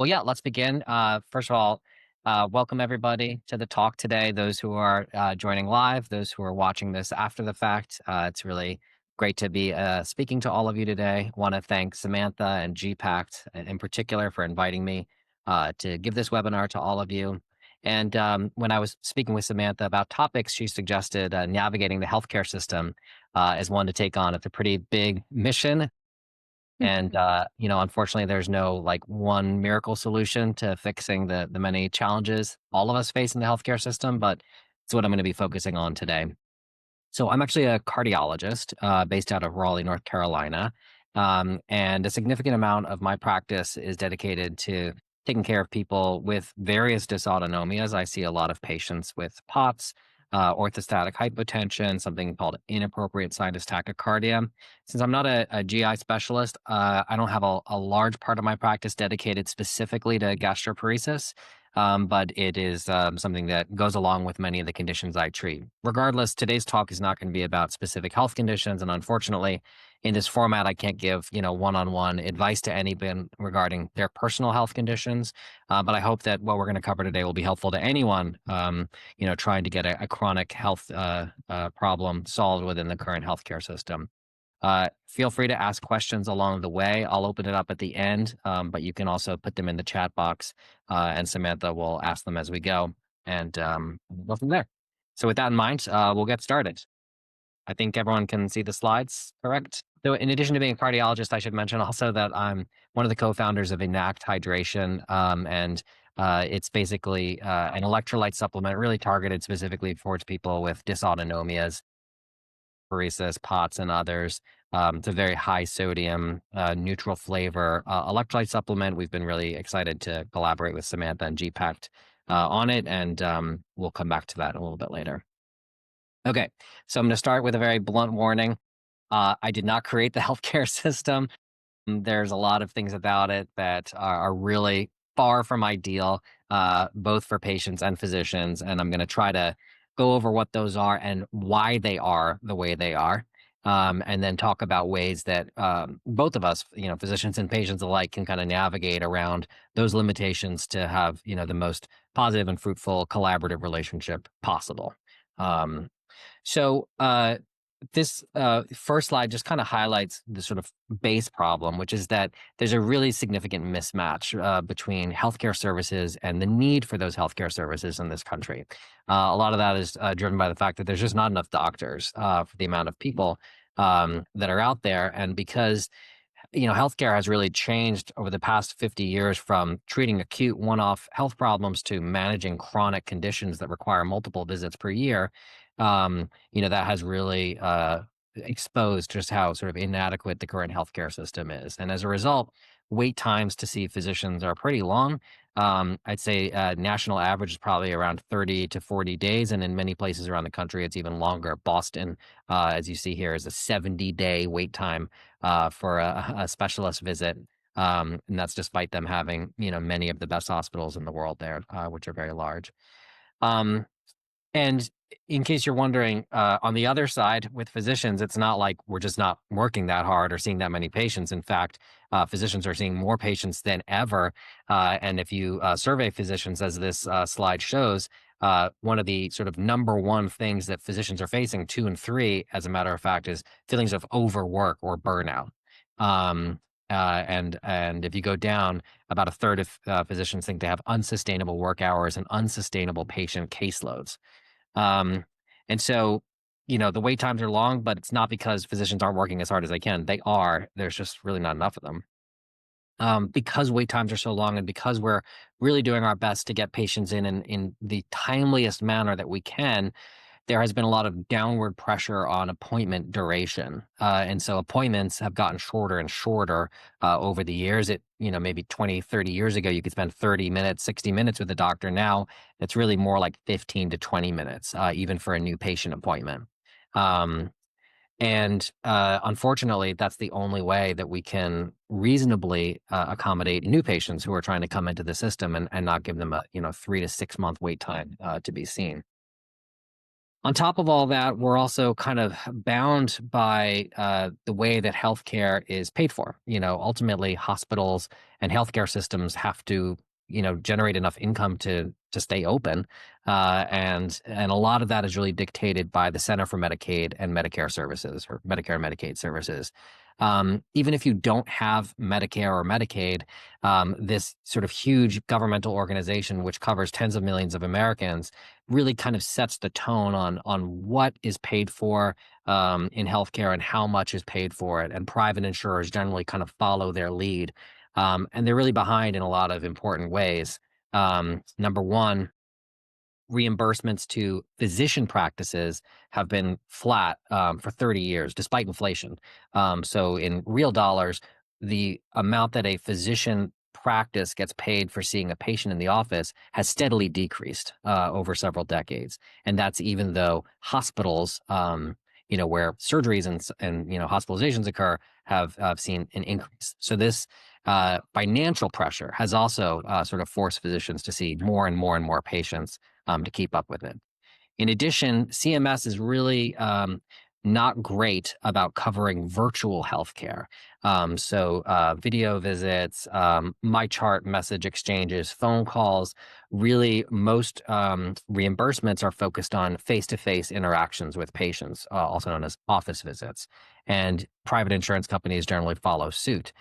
Well, yeah, let's begin. First of all, welcome everybody to the talk today. Those who are joining live, those who are watching this after the fact. It's really great to be speaking to all of you today. Want to thank Samantha and G-PACT in particular for inviting me to give this webinar to all of you. And when I was speaking with Samantha about topics, she suggested navigating the healthcare system as one to take on. It's a pretty big mission and, unfortunately, there's no like one miracle solution to fixing the many challenges all of us face in the healthcare system, but it's what I'm going to be focusing on today. So I'm actually a cardiologist based out of Raleigh, North Carolina. And a significant amount of my practice is dedicated to taking care of people with various dysautonomias. I see a lot of patients with POTS, orthostatic hypotension, something called inappropriate sinus tachycardia. Since I'm not a GI specialist, I don't have a large part of my practice dedicated specifically to gastroparesis. But it is something that goes along with many of the conditions I treat. Regardless, today's talk is not going to be about specific health conditions, and unfortunately, in this format, I can't give one-on-one advice to anyone regarding their personal health conditions. But I hope that what we're going to cover today will be helpful to anyone, trying to get a chronic health problem solved within the current healthcare system. Feel free to ask questions along the way. I'll open it up at the end, but you can also put them in the chat box, and Samantha will ask them as we go, and we'll go from there. So, with that in mind, we'll get started. I think everyone can see the slides, correct? So, in addition to being a cardiologist, I should mention also that I'm one of the co-founders of Enact Hydration, and it's basically an electrolyte supplement really targeted specifically towards people with dysautonomias paresis, POTS, and others. It's a very high sodium, neutral flavor electrolyte supplement. We've been really excited to collaborate with Samantha and G-PACT on it, and we'll come back to that a little bit later. Okay, so I'm going to start with a very blunt warning. I did not create the healthcare system. There's a lot of things about it that are really far from ideal, both for patients and physicians. And I'm going to try to go over what those are and why they are the way they are. And then talk about ways that both of us, physicians and patients alike, can kind of navigate around those limitations to have, the most positive and fruitful collaborative relationship possible. So this first slide just kind of highlights the sort of base problem, which is that there's a really significant mismatch between healthcare services and the need for those healthcare services in this country. A lot of that is driven by the fact that there's just not enough doctors for the amount of people that are out there, and because healthcare has really changed over the past 50 years from treating acute one-off health problems to managing chronic conditions that require multiple visits per year. That has really exposed just how sort of inadequate the current healthcare system is. And as a result, wait times to see physicians are pretty long. I'd say national average is probably around 30 to 40 days. And in many places around the country, it's even longer. Boston, as you see here, is a 70-day wait time for a specialist visit. And that's despite them having, many of the best hospitals in the world there, which are very large. And in case you're wondering, on the other side with physicians, it's not like we're just not working that hard or seeing that many patients. In fact, physicians are seeing more patients than ever. And if you survey physicians, as this slide shows, one of the sort of number one things that physicians are facing, two and three, as a matter of fact, is feelings of overwork or burnout. And if you go down, about a third of physicians think they have unsustainable work hours and unsustainable patient caseloads. And so, the wait times are long, but it's not because physicians aren't working as hard as they can. They are. There's just really not enough of them. Because wait times are so long and because we're really doing our best to get patients in the timeliest manner that we can, there has been a lot of downward pressure on appointment duration. And so appointments have gotten shorter and shorter over the years. Maybe 20, 30 years ago, you could spend 30 minutes, 60 minutes with a doctor. Now it's really more like 15 to 20 minutes, even for a new patient appointment. And unfortunately, that's the only way that we can reasonably accommodate new patients who are trying to come into the system and not give them a 3 to 6 month wait time to be seen. On top of all that, we're also kind of bound by the way that healthcare is paid for. Ultimately, hospitals and healthcare systems have to, generate enough income to stay open. And a lot of that is really dictated by the Center for Medicaid and Medicare Services, or Medicare and Medicaid Services. Even if you don't have Medicare or Medicaid, this sort of huge governmental organization, which covers tens of millions of Americans, really kind of sets the tone on what is paid for in healthcare and how much is paid for it. And private insurers generally kind of follow their lead, and they're really behind in a lot of important ways. Number one, reimbursements to physician practices have been flat for 30 years, despite inflation. So, in real dollars, the amount that a physician practice gets paid for seeing a patient in the office has steadily decreased over several decades, and that's even though hospitals, where surgeries and hospitalizations occur, have seen an increase. So this financial pressure has also sort of forced physicians to see more and more and more patients to keep up with it. In addition, CMS is really not great about covering virtual healthcare. So, video visits, my chart message exchanges, phone calls, really most reimbursements are focused on face-to-face interactions with patients, also known as office visits. And private insurance companies generally follow suit.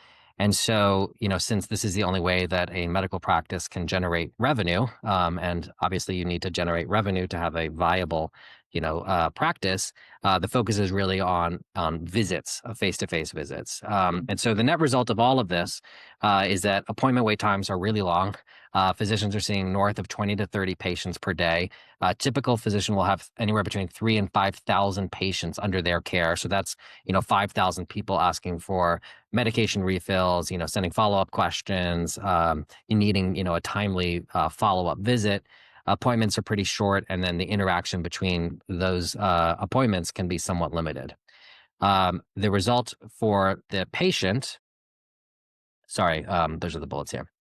And so, since this is the only way that a medical practice can generate revenue, and obviously you need to generate revenue to have a viable, practice, the focus is really on visits, face-to-face visits. And so the net result of all of this is that appointment wait times are really long. Physicians are seeing north of 20 to 30 patients per day. A typical physician will have anywhere between 3 and 5,000 patients under their care. So that's, 5,000 people asking for medication refills, sending follow-up questions, needing, a timely follow-up visit. Appointments are pretty short, and then the interaction between those appointments can be somewhat limited. The result for the patient, sorry, those are the bullets here.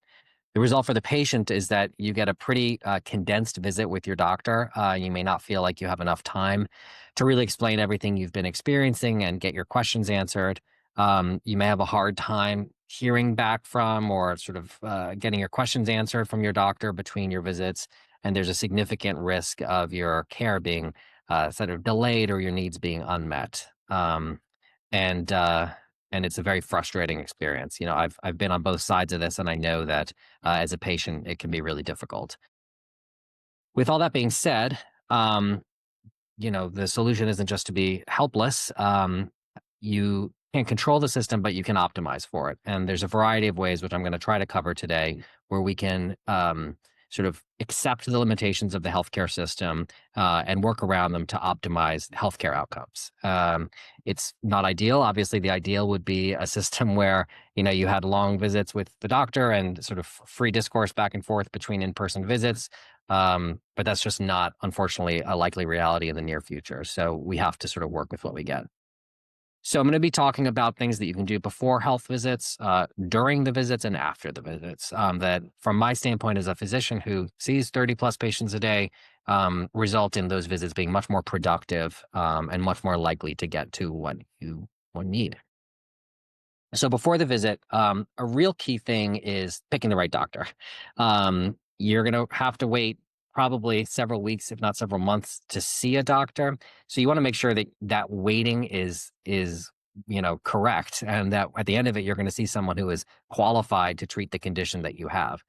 The result for the patient is that you get a pretty condensed visit with your doctor. You may not feel like you have enough time to really explain everything you've been experiencing and get your questions answered. You may have a hard time hearing back from or sort of getting your questions answered from your doctor between your visits. And there's a significant risk of your care being sort of delayed or your needs being unmet. And and it's a very frustrating experience. I've been on both sides of this, and I know that as a patient, it can be really difficult. With all that being said, the solution isn't just to be helpless. You can't control the system, but you can optimize for it. And there's a variety of ways, which I'm going to try to cover today, where we can sort of accept the limitations of the healthcare system and work around them to optimize healthcare outcomes. It's not ideal. Obviously, the ideal would be a system where you had long visits with the doctor and sort of free discourse back and forth between in-person visits. But that's just not, unfortunately, a likely reality in the near future. So we have to sort of work with what we get. So I'm going to be talking about things that you can do before health visits, during the visits, and after the visits. That, from my standpoint as a physician who sees 30 plus patients a day, result in those visits being much more productive and much more likely to get to what you need. So before the visit, a real key thing is picking the right doctor. You're going to have to wait probably several weeks, if not several months, to see a doctor. So you want to make sure that that waiting is correct, and that at the end of it, you're going to see someone who is qualified to treat the condition that you have.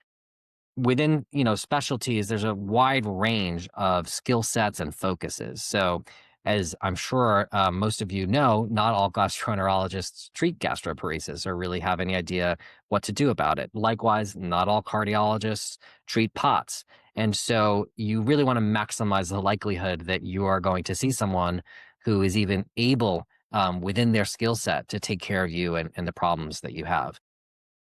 Within specialties, there's a wide range of skill sets and focuses. So, as I'm sure most of you know, not all gastroenterologists treat gastroparesis or really have any idea what to do about it. Likewise, not all cardiologists treat POTS. And so you really want to maximize the likelihood that you are going to see someone who is even able, within their skill set, to take care of you and the problems that you have.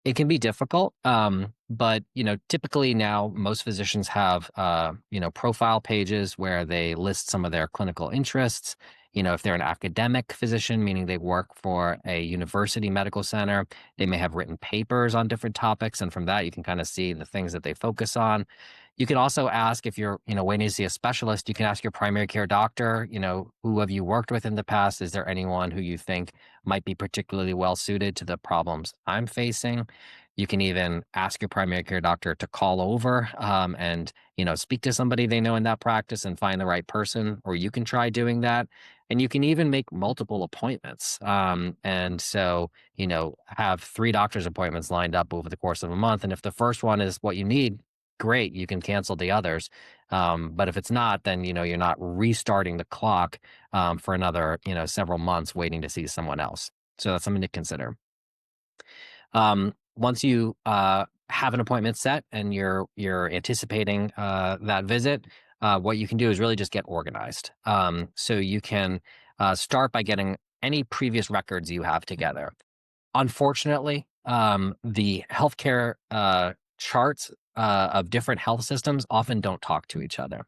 It can be difficult, but typically now most physicians have profile pages where they list some of their clinical interests. If they're an academic physician, meaning they work for a university medical center, they may have written papers on different topics, and from that you can kind of see the things that they focus on. You can also ask, if you're waiting to see a specialist, you can ask your primary care doctor, who have you worked with in the past? Is there anyone who you think might be particularly well suited to the problems I'm facing? You can even ask your primary care doctor to call over, and speak to somebody they know in that practice and find the right person, or you can try doing that. And you can even make multiple appointments. And so, have three doctor's appointments lined up over the course of a month. And if the first one is what you need, great, you can cancel the others. But if it's not, then you're not restarting the clock for another several months waiting to see someone else. So that's something to consider. Once you have an appointment set and you're anticipating that visit, what you can do is really just get organized. So you can start by getting any previous records you have together. Unfortunately, the healthcare charts of different health systems often don't talk to each other.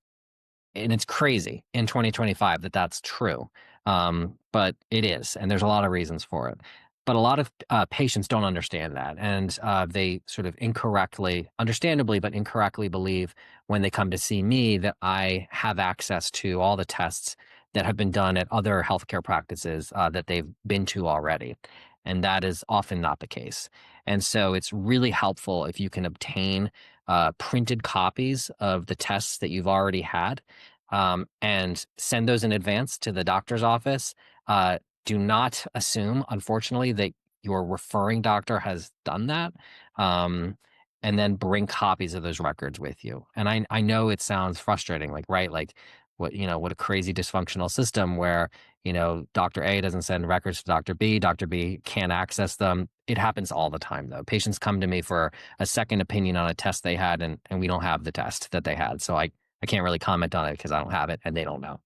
And it's crazy in 2025 that that's true. But it is, and there's a lot of reasons for it. But a lot of patients don't understand that, and they sort of incorrectly, understandably, but incorrectly believe when they come to see me that I have access to all the tests that have been done at other healthcare practices that they've been to already. And that is often not the case. And so it's really helpful if you can obtain printed copies of the tests that you've already had, and send those in advance to the doctor's office. Do not assume, unfortunately, that your referring doctor has done that. Um, and then bring copies of those records with you. And I know it sounds frustrating, like, right? Like, what a crazy dysfunctional system where, Dr. A doesn't send records to Dr. B, Dr. B can't access them. It happens all the time, though. Patients come to me for a second opinion on a test they had, and we don't have the test that they had. So I can't really comment on it because I don't have it and they don't know.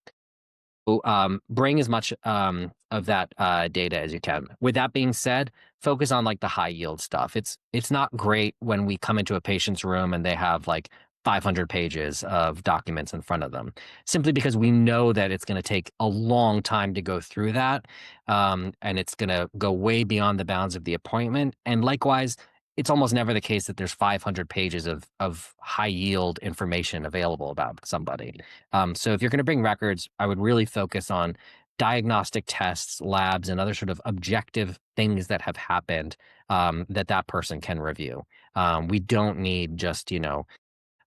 So, bring as much of that data as you can. With that being said, focus on like the high yield stuff. It's not great when we come into a patient's room and they have like 500 pages of documents in front of them, simply because we know that it's going to take a long time to go through that, and it's going to go way beyond the bounds of the appointment. And likewise, it's almost never the case that there's 500 pages of high yield information available about somebody. So if you're going to bring records, I would really focus on diagnostic tests, labs, and other sort of objective things that have happened, that person can review. We don't need just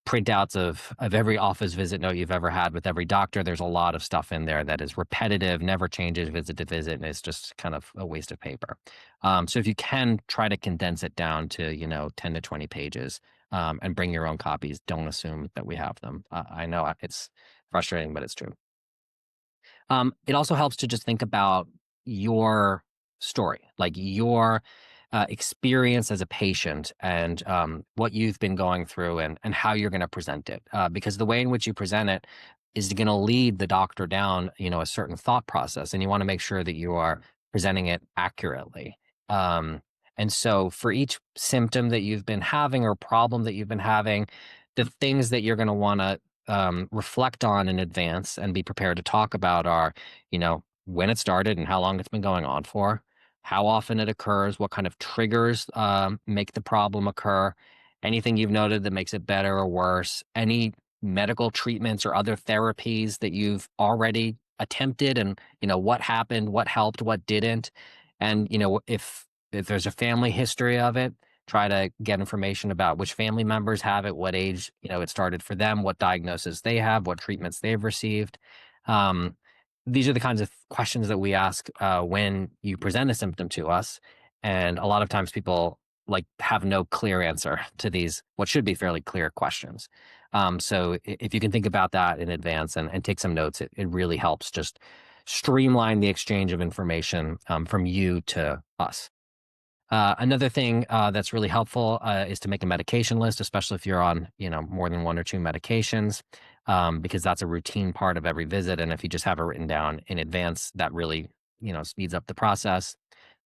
printouts of every office visit note you've ever had with every doctor. There's a lot of stuff in there that is repetitive, never changes visit to visit, and it's just kind of a waste of paper. So if you can try to condense it down to 10 to 20 pages, and bring your own copies, don't assume that we have them. I know it's frustrating, but it's true. It also helps to just think about your story, like your experience as a patient, and what you've been going through, and how you're going to present it. Because the way in which you present it is going to lead the doctor down, a certain thought process, and you want to make sure that you are presenting it accurately. Um, and so, for each symptom that you've been having or problem that you've been having, the things that you're going to want to reflect on in advance and be prepared to talk about are, when it started and how long it's been going on for, how often it occurs, what kind of triggers make the problem occur, anything you've noted that makes it better or worse, any medical treatments or other therapies that you've already attempted, and what happened, what helped, what didn't. And if there's a family history of it, try to get information about which family members have it, what age, it started for them, what diagnosis they have, what treatments they've received. Um, these are the kinds of questions that we ask when you present a symptom to us. And a lot of times people like have no clear answer to these, what should be fairly clear questions. So if you can think about that in advance, and take some notes, it really helps just streamline the exchange of information from you to us. Another thing that's really helpful is to make a medication list, especially if you're on, more than one or two medications, because that's a routine part of every visit. And if you just have it written down in advance, that really, speeds up the process.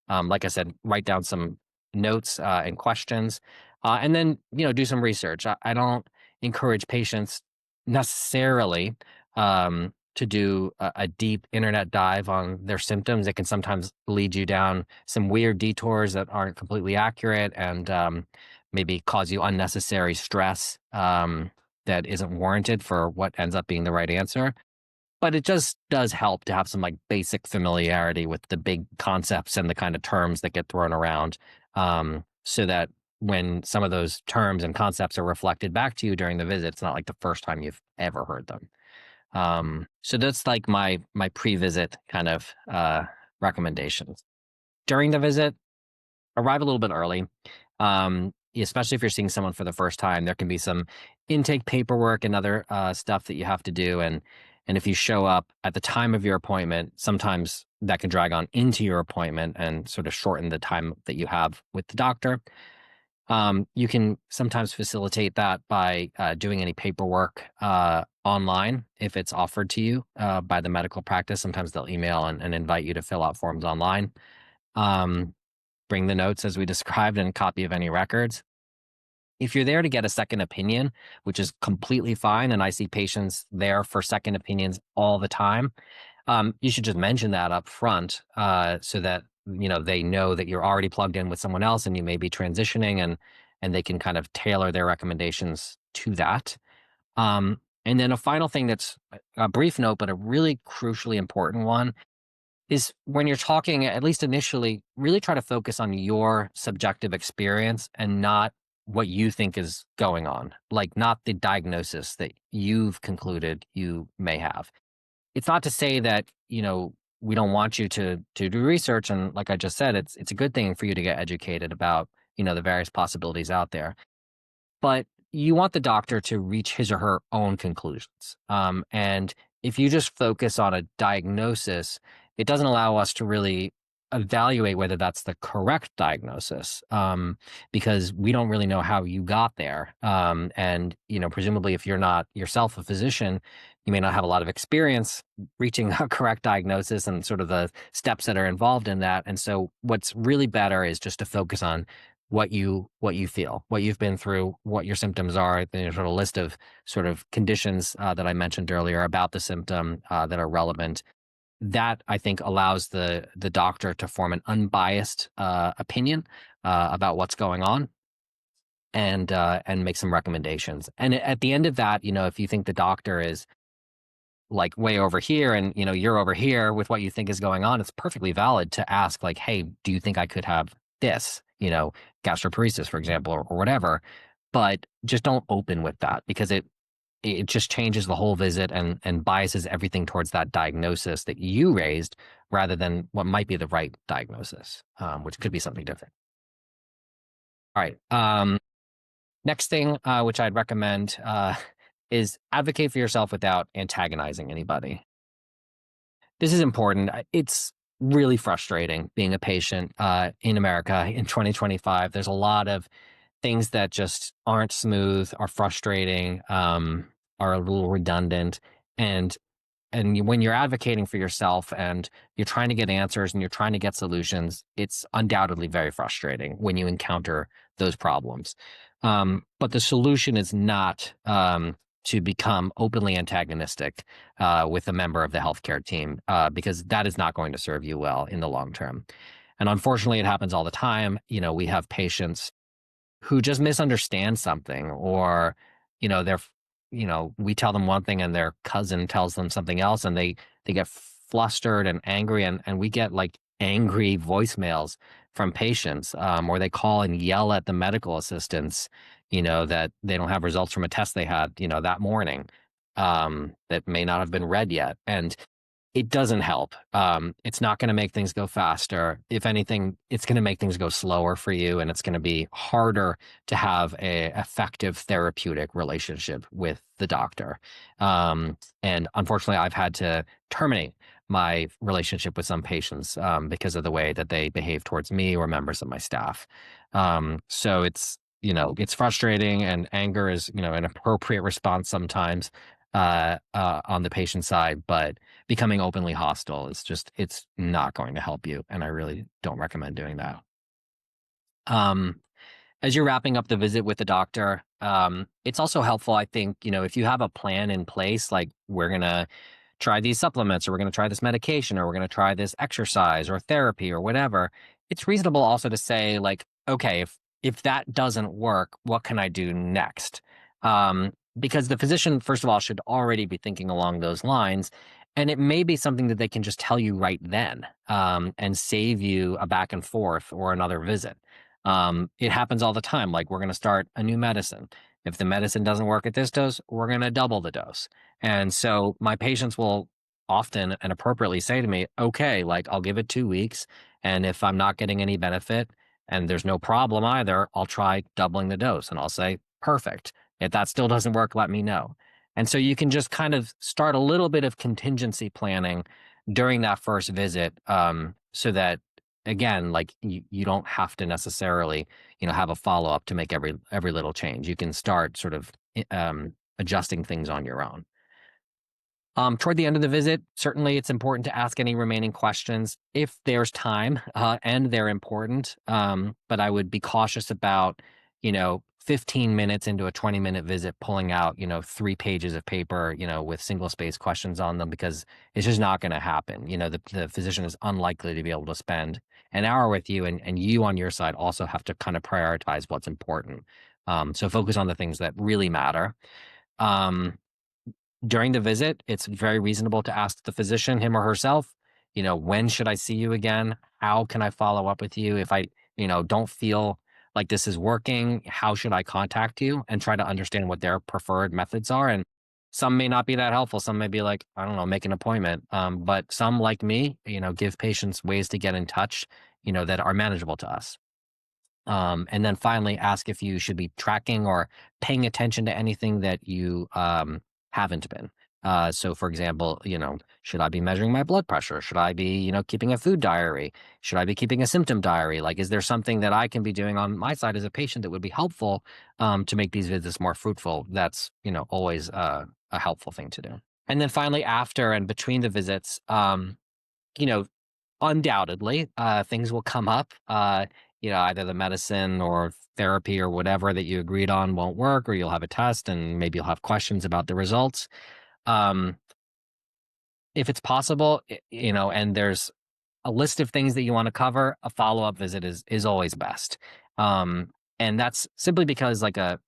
Like I said, write down some notes and questions, and then do some research. I don't encourage patients necessarily to do a deep internet dive on their symptoms. It can sometimes lead you down some weird detours that aren't completely accurate, and maybe cause you unnecessary stress that isn't warranted for what ends up being the right answer. But it just does help to have some like basic familiarity with the big concepts and the kind of terms that get thrown around, so that when some of those terms and concepts are reflected back to you during the visit, it's not like the first time you've ever heard them. So that's like my pre-visit kind of recommendations. During the visit, arrive a little bit early. Especially if you're seeing someone for the first time, there can be some intake paperwork and other stuff that you have to do. And if you show up at the time of your appointment, sometimes that can drag on into your appointment and sort of shorten the time that you have with the doctor. You can sometimes facilitate that by doing any paperwork online if it's offered to you by the medical practice. Sometimes they'll email and invite you to fill out forms online. Um, Bring the notes as we described and a copy of any records. If you're there to get a second opinion, which is completely fine, and I see patients there for second opinions all the time, you should just mention that up front so that they know that you're already plugged in with someone else and you may be transitioning, and they can kind of tailor their recommendations to that. And then a final thing that's a brief note, but a really crucially important one is when you're talking, at least initially, really try to focus on your subjective experience and not what you think is going on, like not the diagnosis that you've concluded you may have. It's not to say that, we don't want you to do research. And like I just said, it's a good thing for you to get educated about, the various possibilities out there. But you want the doctor to reach his or her own conclusions. And if you just focus on a diagnosis, it doesn't allow us to really evaluate whether that's the correct diagnosis, because we don't really know how you got there. And presumably, if you're not yourself a physician, you may not have a lot of experience reaching a correct diagnosis and sort of the steps that are involved in that. And so, what's really better is just to focus on what you feel, what you've been through, what your symptoms are, the sort of list of sort of conditions that I mentioned earlier about the symptom that are relevant. That I think allows the doctor to form an unbiased opinion about what's going on and make some recommendations. And at the end of that, if you think the doctor is like way over here and you're over here with what you think is going on, it's perfectly valid to ask like, hey, do you think I could have this, gastroparesis, for example, or whatever. But just don't open with that because it just changes the whole visit and biases everything towards that diagnosis that you raised rather than what might be the right diagnosis, which could be something different. All right. Next thing, which I'd recommend, is advocate for yourself without antagonizing anybody. This is important. It's really frustrating being a patient in America in 2025. There's a lot of things that just aren't smooth, are frustrating, are a little redundant, and when you're advocating for yourself and you're trying to get answers and you're trying to get solutions, it's undoubtedly very frustrating when you encounter those problems. But the solution is not to become openly antagonistic with a member of the healthcare team, because that is not going to serve you well in the long term. And unfortunately, it happens all the time. We have patients who just misunderstand something, or they're we tell them one thing and their cousin tells them something else, and they get flustered and angry, and we get like angry voicemails from patients, or they call and yell at the medical assistants, that they don't have results from a test they had that morning, that may not have been read yet, and it doesn't help. It's not going to make things go faster. If anything, it's going to make things go slower for you, and it's going to be harder to have a effective therapeutic relationship with the doctor. And unfortunately, I've had to terminate my relationship with some patients because of the way that they behave towards me or members of my staff. So it's frustrating, and anger is an appropriate response sometimes on the patient side, but becoming openly hostile is it's not going to help you. And I really don't recommend doing that. Um, as you're wrapping up the visit with the doctor, it's also helpful, I think, if you have a plan in place, like we're going to try these supplements, or we're going to try this medication, or we're going to try this exercise or therapy or whatever, it's reasonable also to say like, okay, if that doesn't work, what can I do next? Because the physician, first of all, should already be thinking along those lines. And it may be something that they can just tell you right then, and save you a back and forth or another visit. It happens all the time. Like we're going to start a new medicine. If the medicine doesn't work at this dose, we're going to double the dose. And so my patients will often and appropriately say to me, okay, like I'll give it 2 weeks. And if I'm not getting any benefit and there's no problem either, I'll try doubling the dose. And I'll say, perfect. If that still doesn't work, let me know. And so you can just kind of start a little bit of contingency planning during that first visit, so that again, like you don't have to necessarily, have a follow up to make every little change. You can start sort of adjusting things on your own. Toward the end of the visit, certainly it's important to ask any remaining questions if there's time, and they're important. But I would be cautious about, 15 minutes into a 20-minute visit, pulling out, 3 pages of paper, with single space questions on them, because it's just not going to happen. The physician is unlikely to be able to spend an hour with you, and you on your side also have to kind of prioritize what's important. So focus on the things that really matter. Um, During the visit, it's very reasonable to ask the physician, him or herself, when should I see you again? How can I follow up with you? If I, don't feel like this is working, how should I contact you? And try to understand what their preferred methods are. And some may not be that helpful. Some may be like, I don't know, make an appointment. But some, like me, give patients ways to get in touch, that are manageable to us. And then finally, ask if you should be tracking or paying attention to anything that you haven't been. So, for example, should I be measuring my blood pressure? Should I be, keeping a food diary? Should I be keeping a symptom diary? Like, is there something that I can be doing on my side as a patient that would be helpful, to make these visits more fruitful? That's, always a helpful thing to do. And then finally, after and between the visits, you know, undoubtedly, things will come up. Either the medicine or therapy or whatever that you agreed on won't work, or you'll have a test and maybe you'll have questions about the results. Um, if it's possible, and there's a list of things that you want to cover, a follow-up visit is always best. Um, and that's simply because like a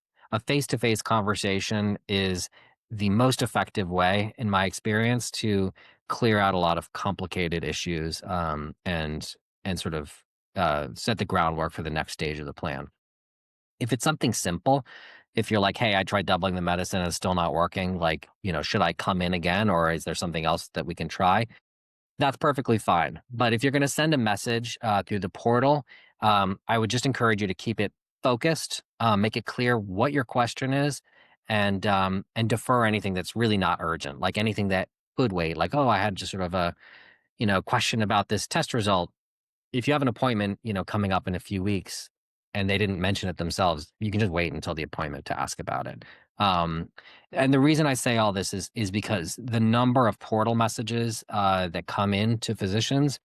face-to-face conversation is the most effective way, in my experience, to clear out a lot of complicated issues, and sort of set the groundwork for the next stage of the plan. If it's something simple, if you're like, hey, I tried doubling the medicine and it's still not working, like, should I come in again, or is there something else that we can try? That's perfectly fine. But if you're going to send a message through the portal, I would just encourage you to keep it focused, make it clear what your question is, and defer anything that's really not urgent, like anything that could wait. Like, oh, I had just sort of a question about this test result. If you have an appointment, coming up in a few weeks and they didn't mention it themselves, you can just wait until the appointment to ask about it. Um, and the reason I say all this is because the number of portal messages that come in to physicians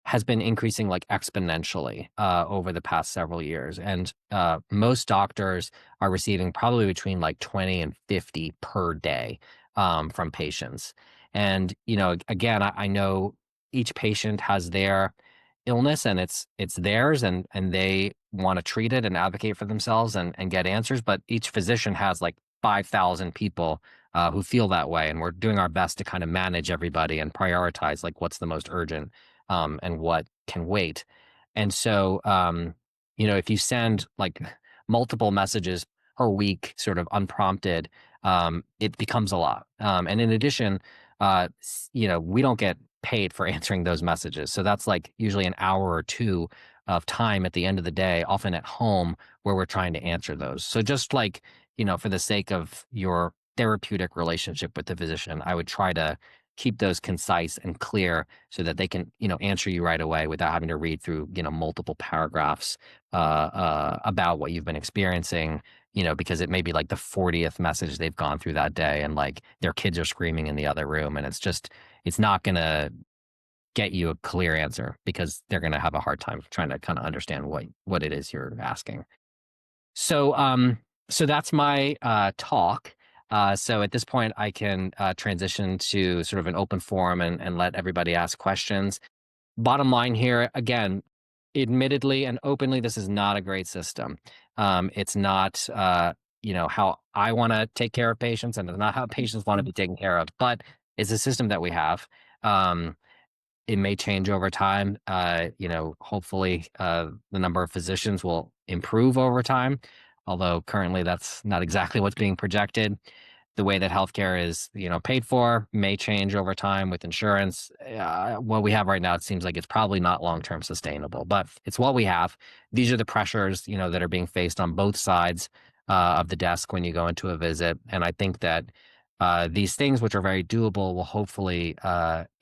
has been increasing like exponentially over the past several years. And most doctors are receiving probably between like 20 and 50 per day, from patients. And, again, I know each patient has their illness and it's theirs, and they want to treat it and advocate for themselves and get answers, but each physician has like 5,000 people who feel that way, and we're doing our best to kind of manage everybody and prioritize like what's the most urgent, and what can wait. And so, if you send like multiple messages per week sort of unprompted, it becomes a lot. And in addition, we don't get paid for answering those messages. So that's like usually an hour or two of time at the end of the day, often at home, where we're trying to answer those. So just like, for the sake of your therapeutic relationship with the physician, I would try to keep those concise and clear so that they can, answer you right away without having to read through, multiple paragraphs about what you've been experiencing, because it may be like the 40th message they've gone through that day, and like their kids are screaming in the other room, and it's not going to get you a clear answer because they're going to have a hard time trying to kind of understand what it is you're asking. So, so that's my talk. So at this point, I can transition to sort of an open forum and let everybody ask questions. Bottom line here, again, admittedly and openly, this is not a great system. It's not, how I want to take care of patients, and it's not how patients want to be taken care of, but it's a system that we have. It may change over time. Hopefully, the number of physicians will improve over time, although currently that's not exactly what's being projected. The way that healthcare is, paid for may change over time with insurance. What we have right now, it seems like it's probably not long-term sustainable, but it's what we have. These are the pressures, that are being faced on both sides of the desk when you go into a visit. And I think that these things, which are very doable, will hopefully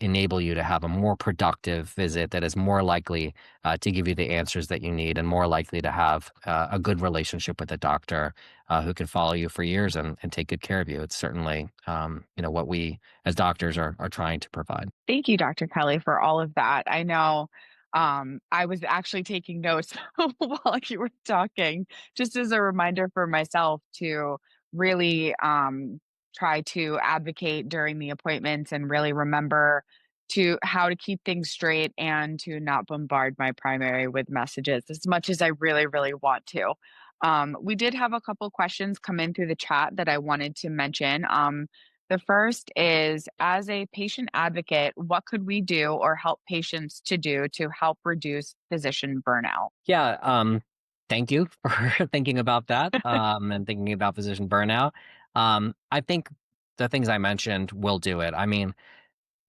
enable you to have a more productive visit that is more likely to give you the answers that you need and more likely to have a good relationship with a doctor who can follow you for years and take good care of you. It's certainly, what we as doctors are trying to provide. Thank you, Dr. Kelly, for all of that. I know I was actually taking notes while you were talking, just as a reminder for myself to really try to advocate during the appointments and really remember to how to keep things straight and to not bombard my primary with messages as much as I really, really want to. We did have a couple questions come in through the chat that I wanted to mention. The first is, as a patient advocate, what could we do or help patients to do to help reduce physician burnout? Yeah. Thank you for thinking about that and thinking about physician burnout. I think the things I mentioned will do it. I mean,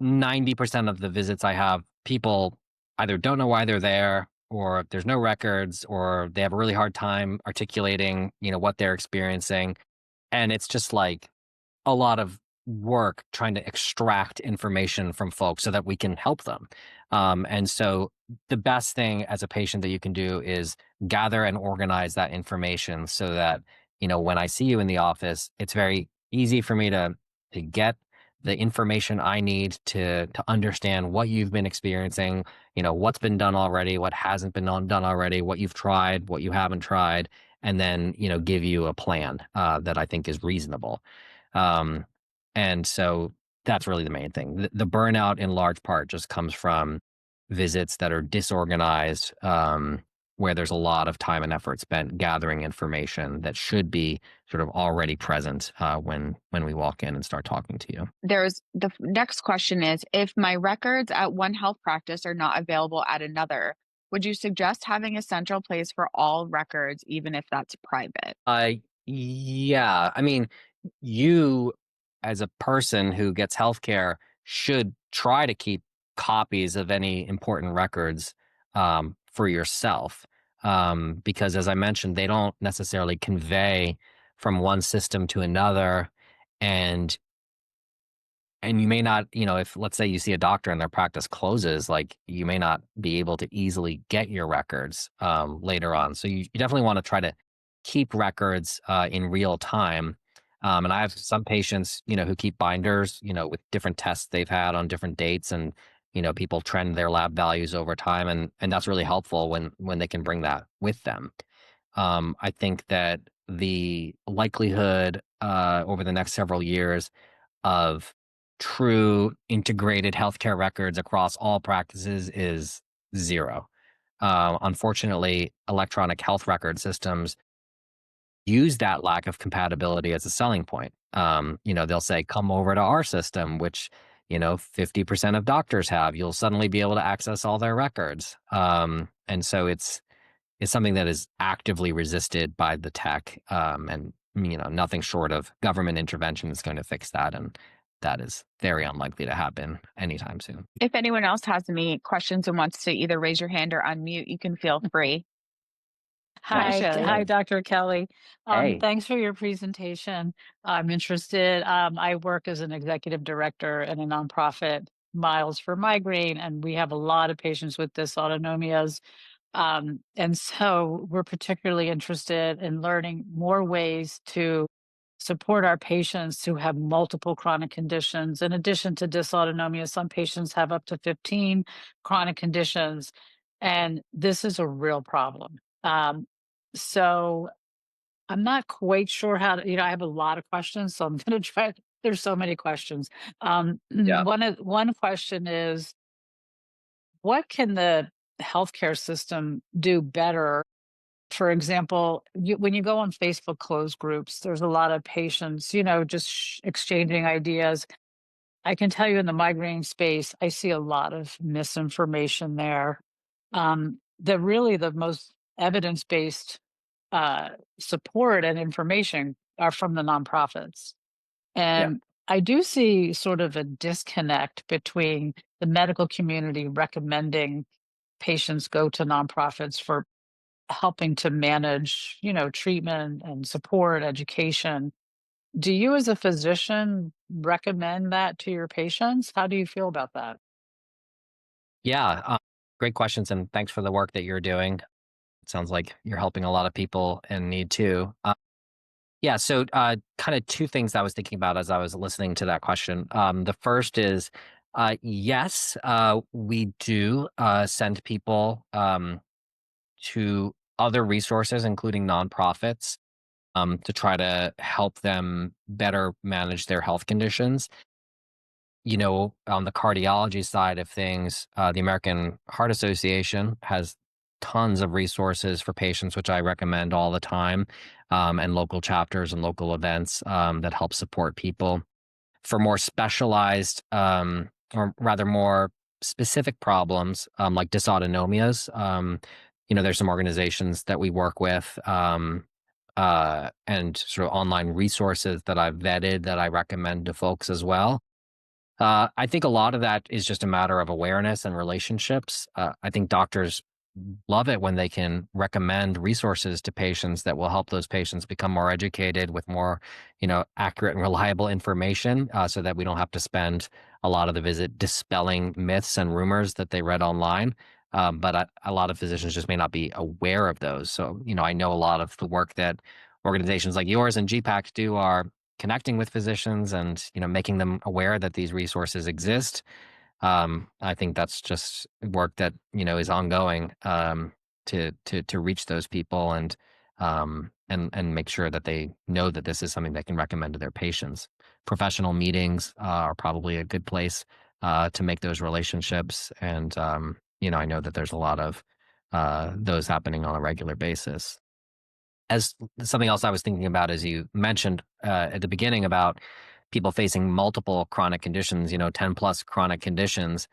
90% of the visits I have, people either don't know why they're there, or there's no records, or they have a really hard time articulating, what they're experiencing. And it's just like a lot of work trying to extract information from folks so that we can help them. And so the best thing as a patient that you can do is gather and organize that information so that, when I see you in the office, it's very easy for me to get the information I need to understand what you've been experiencing, what's been done already, what hasn't been done already, what you've tried, what you haven't tried, and then, give you a plan that I think is reasonable. Um, and so that's really the main thing. The burnout in large part just comes from visits that are disorganized, where there's a lot of time and effort spent gathering information that should be sort of already present when we walk in and start talking to you. Next question is, if my records at one health practice are not available at another, would you suggest having a central place for all records, even if that's private? Yeah. I mean, you as a person who gets healthcare should try to keep copies of any important records for yourself. Because as I mentioned, they don't necessarily convey from one system to another. And and you may not, if let's say you see a doctor and their practice closes, like you may not be able to easily get your records later on. So you definitely want to try to keep records in real time. And I have some patients, who keep binders, with different tests they've had on different dates, and people trend their lab values over time, and that's really helpful when they can bring that with them. I think that the likelihood over the next several years of true integrated healthcare records across all practices is zero. Unfortunately, electronic health record systems use that lack of compatibility as a selling point. They'll say, come over to our system, which, 50% of doctors have. You'll suddenly be able to access all their records. And so it's something that is actively resisted by the tech, and nothing short of government intervention is going to fix that, and that is very unlikely to happen anytime soon. If anyone else has any questions and wants to either raise your hand or unmute, you can feel free. Hi, Hi, Shelly. Dr. Kelly. Hey, Thanks for your presentation. I'm interested. I work as an executive director in a nonprofit, Miles for Migraine, and we have a lot of patients with dysautonomias. And so we're particularly interested in learning more ways to support our patients who have multiple chronic conditions. In addition to dysautonomia, some patients have up to 15 chronic conditions, and this is a real problem. So I'm not quite sure how to, I have a lot of questions, so I'm going to try. There's so many questions. yeah, One question is, what can the healthcare system do better? For example, when you go on Facebook closed groups, there's a lot of patients, just exchanging ideas. I can tell you in the migraine space, I see a lot of misinformation there. The most evidence based uh, support and information are from the nonprofits. Yeah. And I do see sort of a disconnect between the medical community recommending patients go to nonprofits for helping to manage, treatment and support, education. Do you as a physician recommend that to your patients? How do you feel about that? Yeah. Great questions. And thanks for the work that you're doing. It sounds like you're helping a lot of people in need too. Yeah. So, kind of two things I was thinking about as I was listening to that question. The first is, yes, we do send people to other resources, including nonprofits, to try to help them better manage their health conditions. On the cardiology side of things, the American Heart Association has tons of resources for patients, which I recommend all the time, and local chapters and local events that help support people for more specialized, or rather more specific problems, like dysautonomias. There's some organizations that we work with, and sort of online resources that I've vetted that I recommend to folks as well. I think a lot of that is just a matter of awareness and relationships. I think doctors love it when they can recommend resources to patients that will help those patients become more educated with more, accurate and reliable information, so that we don't have to spend a lot of the visit dispelling myths and rumors that they read online. But a lot of physicians just may not be aware of those. So, I know a lot of the work that organizations like yours and G-PACT do are connecting with physicians and making them aware that these resources exist. I think that's just work that is ongoing, to reach those people and make sure that they know that this is something they can recommend to their patients. Professional meetings are probably a good place to make those relationships, and I know that there's a lot of those happening on a regular basis. As something else I was thinking about, as you mentioned at the beginning about people facing multiple chronic conditions, 10 plus chronic conditions.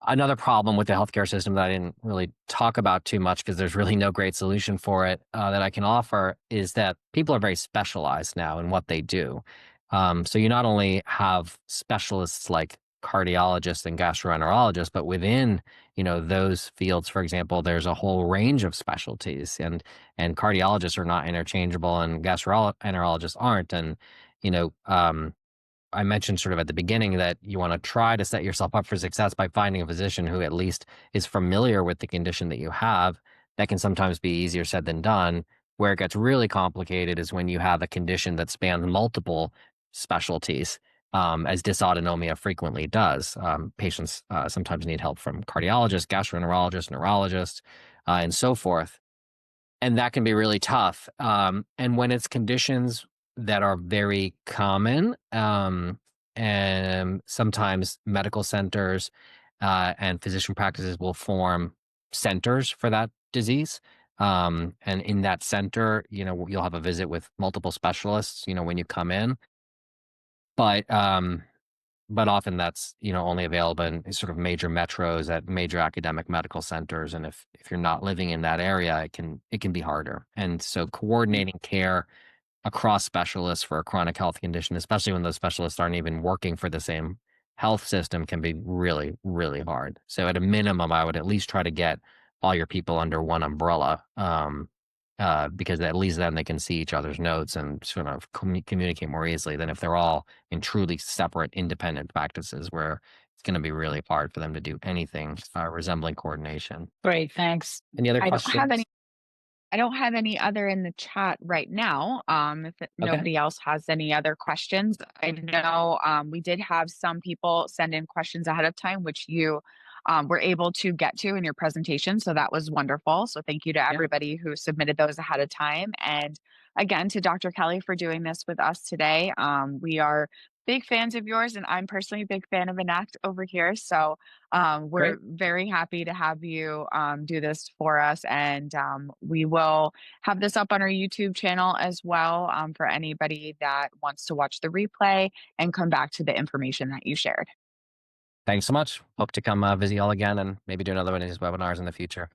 Another problem with the healthcare system that I didn't really talk about too much because there's really no great solution for it that I can offer is that people are very specialized now in what they do. So you not only have specialists like cardiologists and gastroenterologists, but within those fields, for example, there's a whole range of specialties, and cardiologists are not interchangeable, and gastroenterologists aren't, and you know. I mentioned sort of at the beginning that you want to try to set yourself up for success by finding a physician who at least is familiar with the condition that you have. That can sometimes be easier said than done. Where it gets really complicated is when you have a condition that spans multiple specialties, as dysautonomia frequently does. Patients sometimes need help from cardiologists, gastroenterologists, neurologists, and so forth, and that can be really tough. And when it's conditions that are very common, and sometimes medical centers and physician practices will form centers for that disease. And in that center, you'll have a visit with multiple specialists, when you come in. But but often that's, only available in sort of major metros at major academic medical centers, and if you're not living in that area, it can be harder. And so coordinating care across specialists for a chronic health condition, especially when those specialists aren't even working for the same health system, can be really, really hard. So at a minimum, I would at least try to get all your people under one umbrella, because at least then they can see each other's notes and sort of communicate more easily than if they're all in truly separate, independent practices where it's going to be really hard for them to do anything resembling coordination. Great, thanks. Any other I don't have questions? any I don't have any other in the chat right now. If Okay. nobody else has any other questions, I know we did have some people send in questions ahead of time, which you were able to get to in your presentation. So that was wonderful. So thank you to Yeah. everybody who submitted those ahead of time. And again, to Dr. Kelly for doing this with us today. We are big fans of yours, and I'm personally a big fan of Enact over here. So we're Great. very happy to have you do this for us. And we will have this up on our YouTube channel as well, for anybody that wants to watch the replay and come back to the information that you shared. Thanks so much. Hope to come visit y'all again and maybe do another one of these webinars in the future.